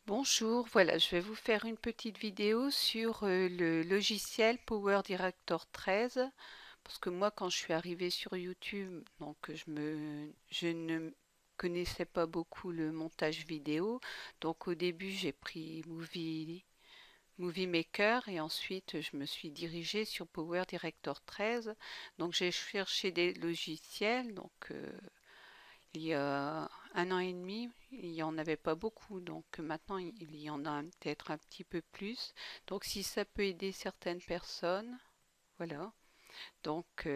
Bonjour, voilà, je vais vous faire une petite vidéo sur le logiciel Power Director 13 parce que moi quand je suis arrivée sur YouTube, donc je ne connaissais pas beaucoup le montage vidéo. Donc au début j'ai pris Movie Maker et ensuite je me suis dirigée sur Power Director 13. Donc j'ai cherché des logiciels, il y a un an et demi, il n'y en avait pas beaucoup, donc maintenant il y en a peut-être un petit peu plus. Donc si ça peut aider certaines personnes, voilà. Donc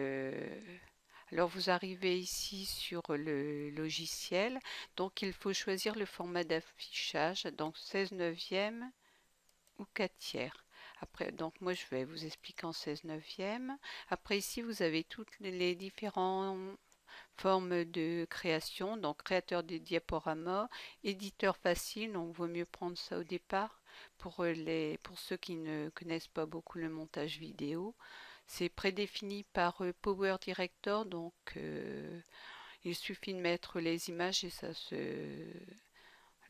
alors vous arrivez ici sur le logiciel, donc il faut choisir le format d'affichage, donc 16 neuvième ou 4 tiers. Après, donc moi je vais vous expliquer en 16 neuvième. Après ici vous avez toutes les différents forme de création, donc créateur de diaporamas, éditeur facile, donc vaut mieux prendre ça au départ pour ceux qui ne connaissent pas beaucoup le montage vidéo. C'est prédéfini par Power Director, donc il suffit de mettre les images et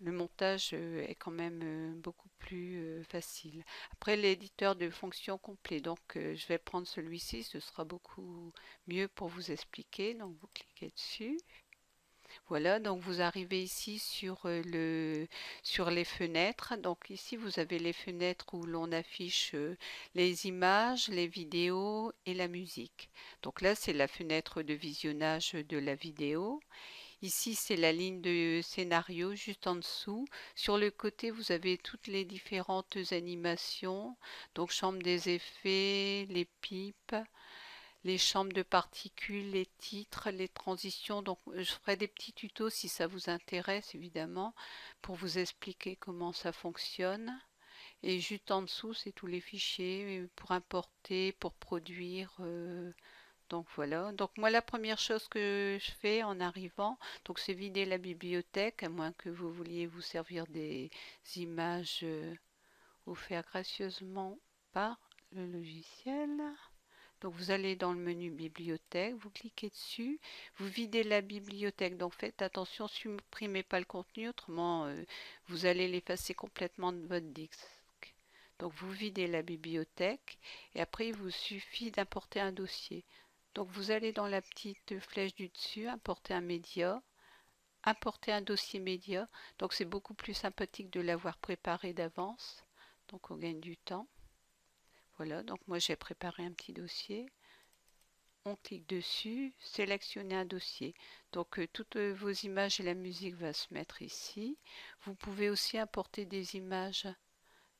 le montage est quand même beaucoup plus facile. Après, l'éditeur de fonction complet, donc je vais prendre celui-ci, ce sera beaucoup mieux pour vous expliquer. Donc vous cliquez dessus. Voilà, donc vous arrivez ici sur les fenêtres. Donc ici vous avez les fenêtres où l'on affiche les images, les vidéos et la musique. Donc là c'est la fenêtre de visionnage de la vidéo. Ici, c'est la ligne de scénario juste en dessous. Sur le côté, vous avez toutes les différentes animations. Donc, chambre des effets, les pipes, les chambres de particules, les titres, les transitions. Donc, je ferai des petits tutos si ça vous intéresse, évidemment, pour vous expliquer comment ça fonctionne. Et juste en dessous, c'est tous les fichiers pour importer, pour produire. Donc voilà. Donc moi la première chose que je fais en arrivant, donc c'est vider la bibliothèque, à moins que vous vouliez vous servir des images offertes gracieusement par le logiciel. Donc vous allez dans le menu bibliothèque, vous cliquez dessus, vous videz la bibliothèque. Donc faites attention, supprimez pas le contenu, autrement vous allez l'effacer complètement de votre disque. Donc vous videz la bibliothèque et après il vous suffit d'importer un dossier. Donc vous allez dans la petite flèche du dessus, importer un média, importer un dossier média. Donc c'est beaucoup plus sympathique de l'avoir préparé d'avance. Donc on gagne du temps. Voilà, donc moi j'ai préparé un petit dossier. On clique dessus, sélectionner un dossier. Donc toutes vos images et la musique va se mettre ici. Vous pouvez aussi importer des images,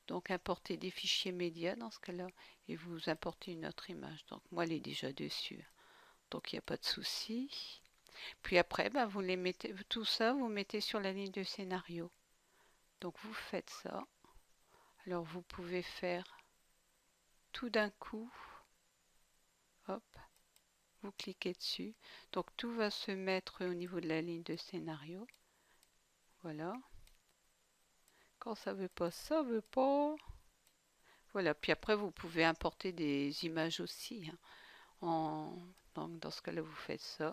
donc importer des fichiers médias dans ce cas-là, et vous importez une autre image. Donc moi elle est déjà dessus, donc il n'y a pas de souci. Puis après, ben, vous les mettez, tout ça, vous mettez sur la ligne de scénario. Donc vous faites ça. Alors vous pouvez faire tout d'un coup. Hop, vous cliquez dessus. Donc tout va se mettre au niveau de la ligne de scénario. Voilà. Quand ça veut pas, ça veut pas. Voilà. Puis après, vous pouvez importer des images aussi, hein. Donc dans ce cas-là, vous faites ça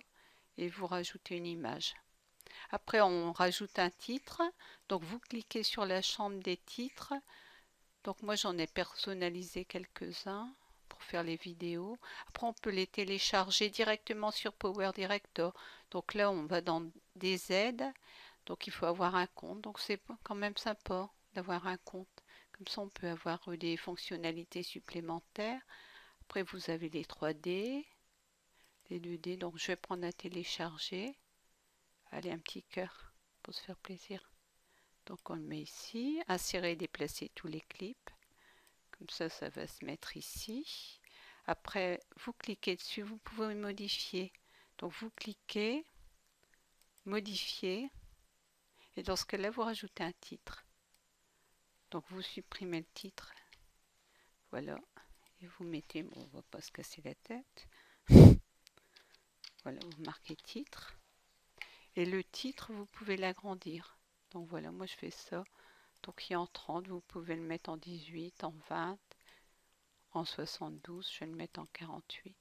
et vous rajoutez une image. Après, on rajoute un titre. Donc vous cliquez sur la chambre des titres. Donc moi j'en ai personnalisé quelques-uns pour faire les vidéos. Après on peut les télécharger directement sur Power Director. Donc là on va dans des aides. Donc il faut avoir un compte. Donc c'est quand même sympa d'avoir un compte. Comme ça on peut avoir des fonctionnalités supplémentaires. Après vous avez les 3D, les 2D. Donc je vais prendre à télécharger. Allez, un petit cœur pour se faire plaisir. Donc on le met ici. Insérer et déplacer tous les clips. Comme ça va se mettre ici. Après, vous cliquez dessus, vous pouvez modifier. Donc vous cliquez, modifier, et dans ce cas-là, vous rajoutez un titre. Donc vous supprimez le titre, voilà, et vous mettez, bon, on va pas se casser la tête. Voilà, vous marquez titre. Et le titre, vous pouvez l'agrandir. Donc voilà, moi je fais ça. Donc il est en 30, vous pouvez le mettre en 18, en 20, en 72, je vais le mettre en 48.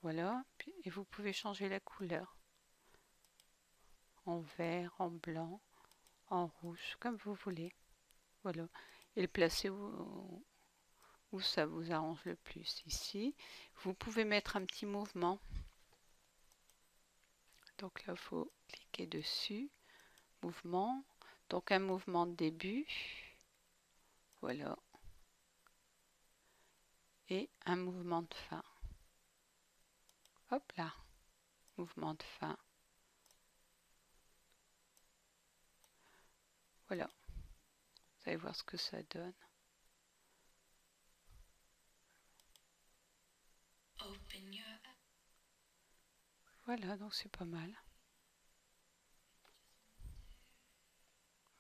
Voilà, et vous pouvez changer la couleur en vert, en blanc, en rouge, comme vous voulez. Voilà. Et le placer où ça vous arrange le plus. Ici, vous pouvez mettre un petit mouvement. Donc là, il faut cliquer dessus. Mouvement. Donc un mouvement de début. Voilà. Et un mouvement de fin. Hop là. Mouvement de fin. Voilà. Vous allez voir ce que ça donne. Voilà, donc c'est pas mal.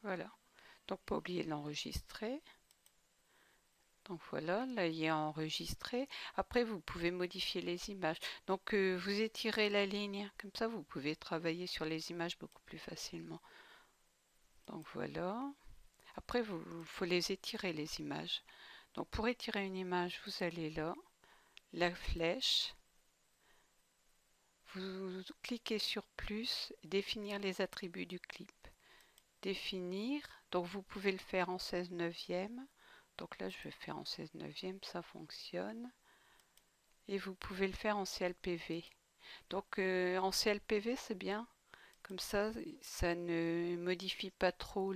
Voilà. Donc pas oublier de l'enregistrer. Donc voilà, là il est enregistré. Après vous pouvez modifier les images. Donc vous étirez la ligne, comme ça vous pouvez travailler sur les images beaucoup plus facilement. Donc voilà. Après il faut les étirer les images. Donc pour étirer une image, vous allez là, la flèche, vous cliquez sur plus, définir les attributs du clip. Définir, donc vous pouvez le faire en 16/9. Donc là je vais faire en 16/9, ça fonctionne. Et vous pouvez le faire en CLPV. Donc en CLPV c'est bien, comme ça ne modifie pas trop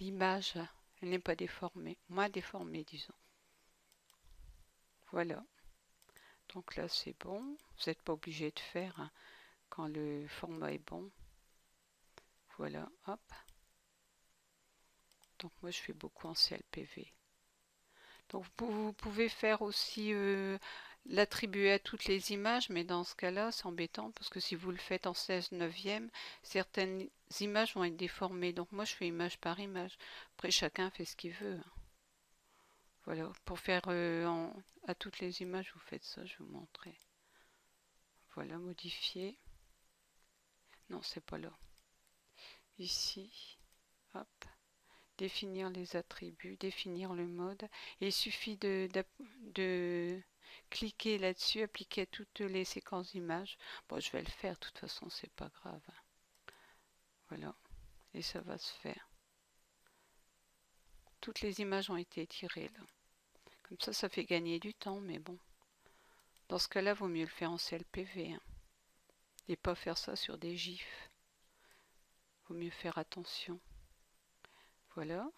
l'image, elle n'est pas déformée, moins déformée disons. Voilà, donc là c'est bon, vous n'êtes pas obligé de faire hein, quand le format est bon. Voilà, hop. Donc moi je fais beaucoup en CLPV. Donc vous pouvez faire aussi l'attribuer à toutes les images, mais dans ce cas-là, c'est embêtant parce que si vous le faites en 16/9, certaines images vont être déformées. Donc moi, je fais image par image. Après, chacun fait ce qu'il veut. Hein. Voilà, pour faire à toutes les images, vous faites ça, je vais vous montrer. Voilà, modifier. Non, c'est pas là. Ici, hop. Définir les attributs, définir le mode. Et il suffit de cliquer là-dessus, appliquer à toutes les séquences d'images. Bon, je vais le faire, de toute façon, c'est pas grave. Voilà, et ça va se faire. Toutes les images ont été tirées là. Comme ça fait gagner du temps, mais bon. Dans ce cas-là, vaut mieux le faire en CLPV. Hein, et pas faire ça sur des GIFs. Vaut mieux faire attention. Voilà.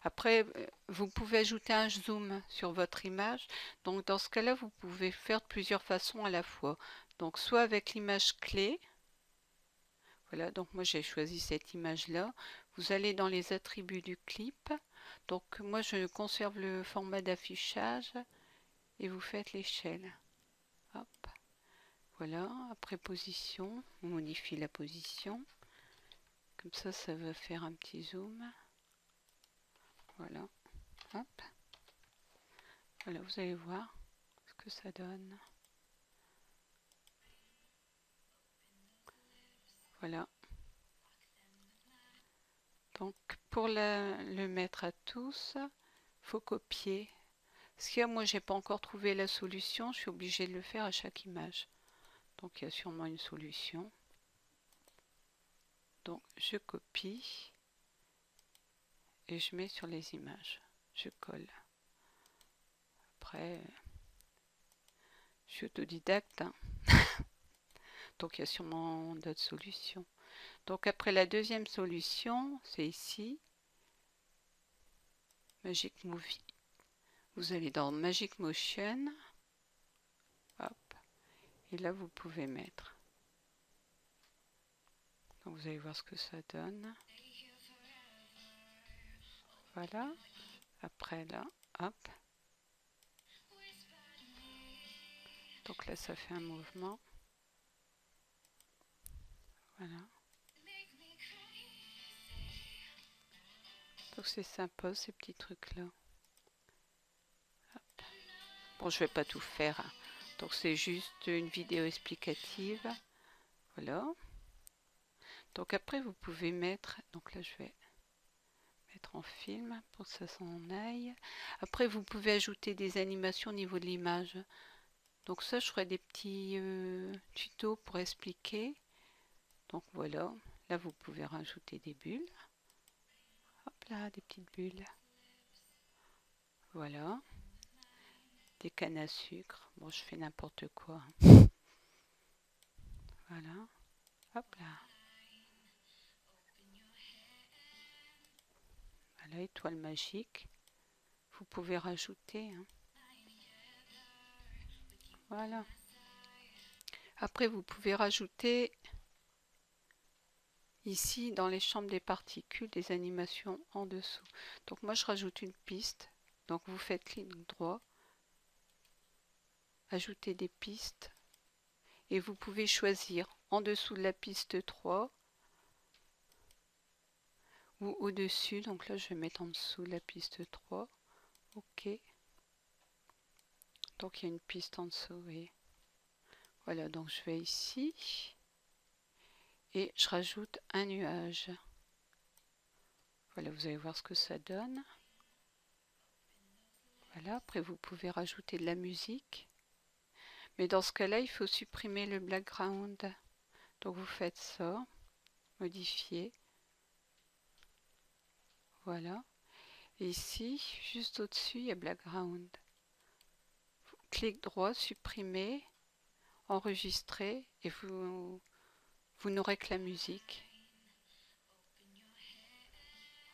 Après, vous pouvez ajouter un zoom sur votre image. Donc, dans ce cas-là, vous pouvez faire de plusieurs façons à la fois. Donc, soit avec l'image clé. Voilà, donc moi j'ai choisi cette image-là. Vous allez dans les attributs du clip. Donc, moi je conserve le format d'affichage et vous faites l'échelle. Hop. Voilà, après position, on modifie la position. Comme ça va faire un petit zoom. Voilà. Hop. Voilà, vous allez voir ce que ça donne. Voilà. Donc pour le mettre à tous, faut copier. Parce que moi j'ai pas encore trouvé la solution, je suis obligée de le faire à chaque image. Donc il y a sûrement une solution. Donc je copie et je mets sur les images. Je colle. Après, je suis autodidacte. Hein. Donc il y a sûrement d'autres solutions. Donc après la deuxième solution, c'est ici. Magic Movie. Vous allez dans Magic Motion. Hop. Et là vous pouvez mettre. Donc vous allez voir ce que ça donne. Voilà. Après là, hop. Donc là ça fait un mouvement. Voilà. Donc c'est sympa ces petits trucs là. Bon, je vais pas tout faire. Hein. Donc c'est juste une vidéo explicative. Voilà. Donc après vous pouvez mettre. Donc là je vais mettre en film pour que ça s'en aille. Après vous pouvez ajouter des animations au niveau de l'image. Donc ça je ferai des petits tutos pour expliquer. Donc voilà. Là, vous pouvez rajouter des bulles. Hop là, des petites bulles. Voilà. Des cannes à sucre. Bon, je fais n'importe quoi. Voilà. Hop là. Voilà, étoile magique. Vous pouvez rajouter. Hein. Voilà. Après, vous pouvez rajouter ici dans les chambres des particules des animations en dessous. Donc moi, je rajoute une piste. Donc vous faites clic droit, ajouter des pistes et vous pouvez choisir en dessous de la piste 3 ou au-dessus. Donc là, je vais mettre en dessous de la piste 3. OK. Donc il y a une piste en dessous, vous voyez. Voilà, donc je vais ici et je rajoute un nuage. Voilà, vous allez voir ce que ça donne. Voilà, après vous pouvez rajouter de la musique. Mais dans ce cas-là, il faut supprimer le background. Donc vous faites ça, modifier. Voilà. Et ici, juste au-dessus, il y a background. Clic droit, supprimer, enregistrer et vous n'aurez que la musique.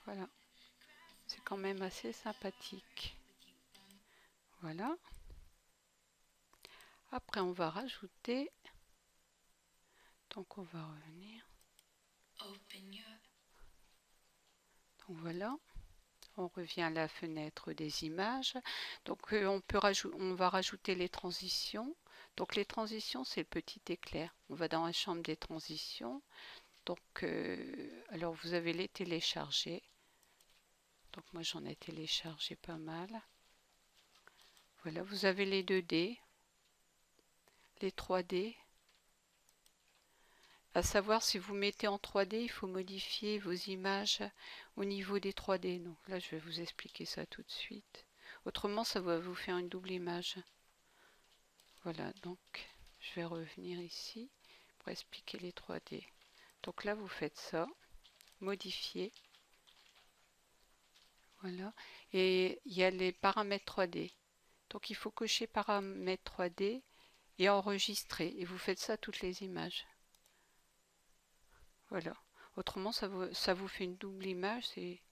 Voilà. C'est quand même assez sympathique. Voilà. Après, on va rajouter. Donc, on va revenir. Donc, voilà. On revient à la fenêtre des images. Donc, on va rajouter les transitions. Donc, les transitions, c'est le petit éclair. On va dans la chambre des transitions. Donc, alors, vous avez les télécharger. Donc, moi, j'en ai téléchargé pas mal. Voilà, vous avez les 2D, les 3D. À savoir, si vous mettez en 3D, il faut modifier vos images au niveau des 3D. Donc là, je vais vous expliquer ça tout de suite. Autrement, ça va vous faire une double image. Voilà, donc je vais revenir ici pour expliquer les 3D. Donc là, vous faites ça, modifier. Voilà, et il y a les paramètres 3D. Donc il faut cocher paramètres 3D et enregistrer. Et vous faites ça à toutes les images. Voilà. Autrement, ça vous fait une double image, c'est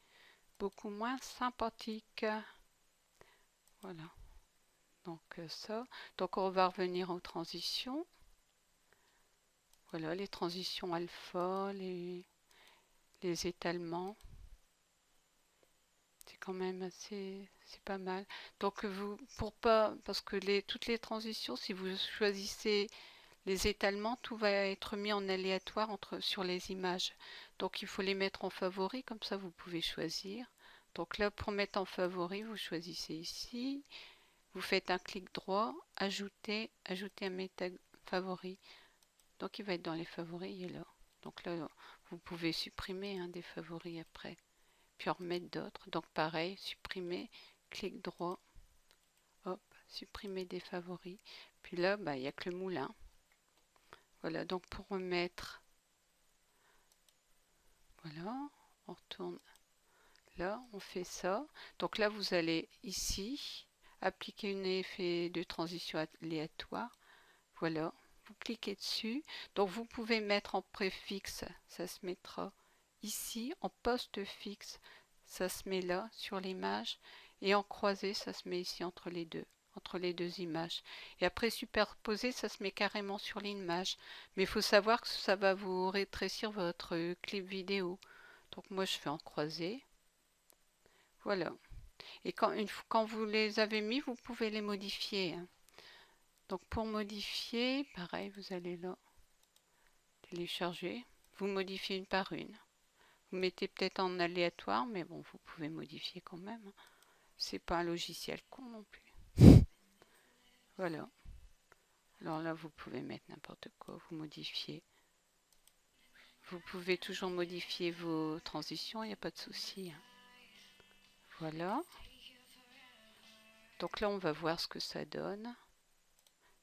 beaucoup moins sympathique. Voilà. Donc ça. Donc on va revenir aux transitions. Voilà, les transitions alpha, les étalements. C'est quand même assez, c'est pas mal. Donc parce que toutes les transitions, si vous choisissez les étalements, tout va être mis en aléatoire sur les images. Donc il faut les mettre en favori, comme ça vous pouvez choisir. Donc là, pour mettre en favori, vous choisissez ici. Vous faites un clic droit, ajouter un méta favori. Donc il va être dans les favoris, il est là. Donc là, vous pouvez supprimer des favoris après. Puis en remettre d'autres. Donc pareil, supprimer, clic droit, hop, supprimer des favoris. Puis là, il n'y a que le moulin. Voilà, donc pour remettre, voilà, on retourne là, on fait ça. Donc là, vous allez ici, appliquer un effet de transition aléatoire. Voilà, vous cliquez dessus. Donc vous pouvez mettre en préfixe, ça se mettra ici. En poste fixe, ça se met là sur l'image. Et en croisé, ça se met ici entre les deux images. Et après superposer, ça se met carrément sur l'image. Mais il faut savoir que ça va vous rétrécir votre clip vidéo. Donc moi, je fais en croisé. Voilà. Et quand vous les avez mis, vous pouvez les modifier. Donc pour modifier, pareil, vous allez là, télécharger, vous modifiez une par une. Vous mettez peut-être en aléatoire, mais bon, vous pouvez modifier quand même. C'est pas un logiciel con non plus. Voilà. Alors là, vous pouvez mettre n'importe quoi, vous modifiez. Vous pouvez toujours modifier vos transitions, il n'y a pas de souci. Voilà. Donc là, on va voir ce que ça donne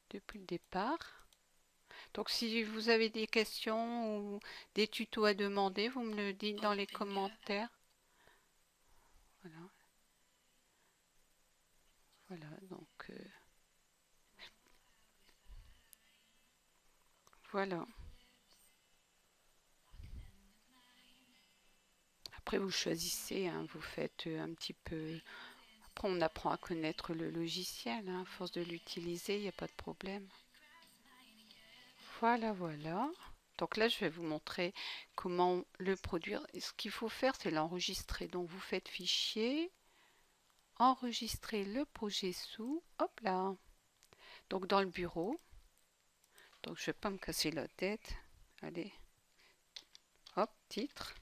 depuis le départ. Donc si vous avez des questions ou des tutos à demander, vous me le dites dans les commentaires. Voilà, voilà, donc voilà. Après vous choisissez, hein, vous faites un petit peu. Après on apprend à connaître le logiciel, hein, à force de l'utiliser, il n'y a pas de problème. Voilà, voilà. Donc là, je vais vous montrer comment le produire. Et ce qu'il faut faire, c'est l'enregistrer. Donc vous faites fichier, enregistrer le projet sous, hop là. Donc dans le bureau. Donc je ne vais pas me casser la tête. Allez, hop, titre.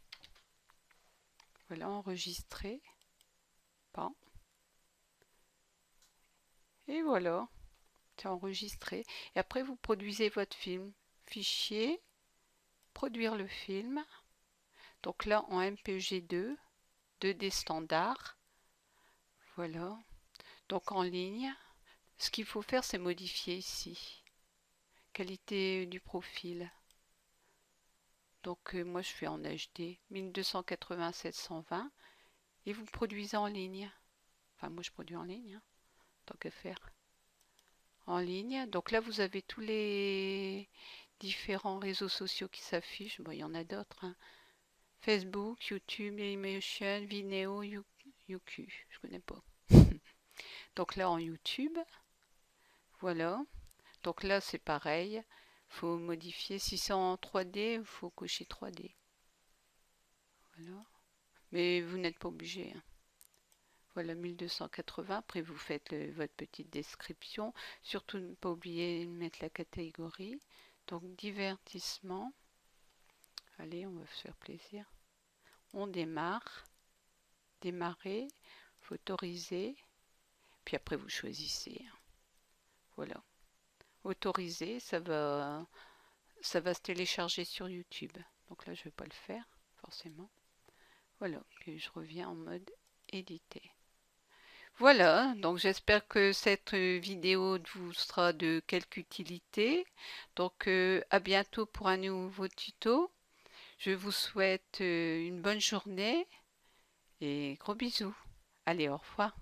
Voilà, enregistrer. Pas. Et voilà, c'est enregistré. Et après, vous produisez votre film. Fichier, produire le film. Donc là, en MPG 2D standard. Voilà. Donc en ligne, ce qu'il faut faire, c'est modifier ici. Qualité du profil. Donc moi, je fais en HD 1280-720 et vous produisez en ligne. Enfin, moi, je produis en ligne, hein, tant que faire. En ligne. Donc là, vous avez tous les différents réseaux sociaux qui s'affichent. Bon, il y en a d'autres, hein. Facebook, YouTube, Dailymotion, Vimeo, YouQ. Je connais pas. Donc là, en YouTube, voilà. Donc là, c'est pareil. Faut modifier. Si c'est en 3D, il faut cocher 3D. Voilà. Mais vous n'êtes pas obligé, hein. Voilà, 1280. Après, vous faites votre petite description. Surtout, ne pas oublier de mettre la catégorie. Donc, divertissement. Allez, on va se faire plaisir. On démarre. Démarrer. Faut autoriser. Puis après, vous choisissez, hein. Voilà. Autoriser, ça va se télécharger sur YouTube. Donc là, je ne vais pas le faire, forcément. Voilà, puis je reviens en mode éditer. Voilà, donc j'espère que cette vidéo vous sera de quelque utilité. Donc à bientôt pour un nouveau tuto. Je vous souhaite une bonne journée et gros bisous. Allez, au revoir.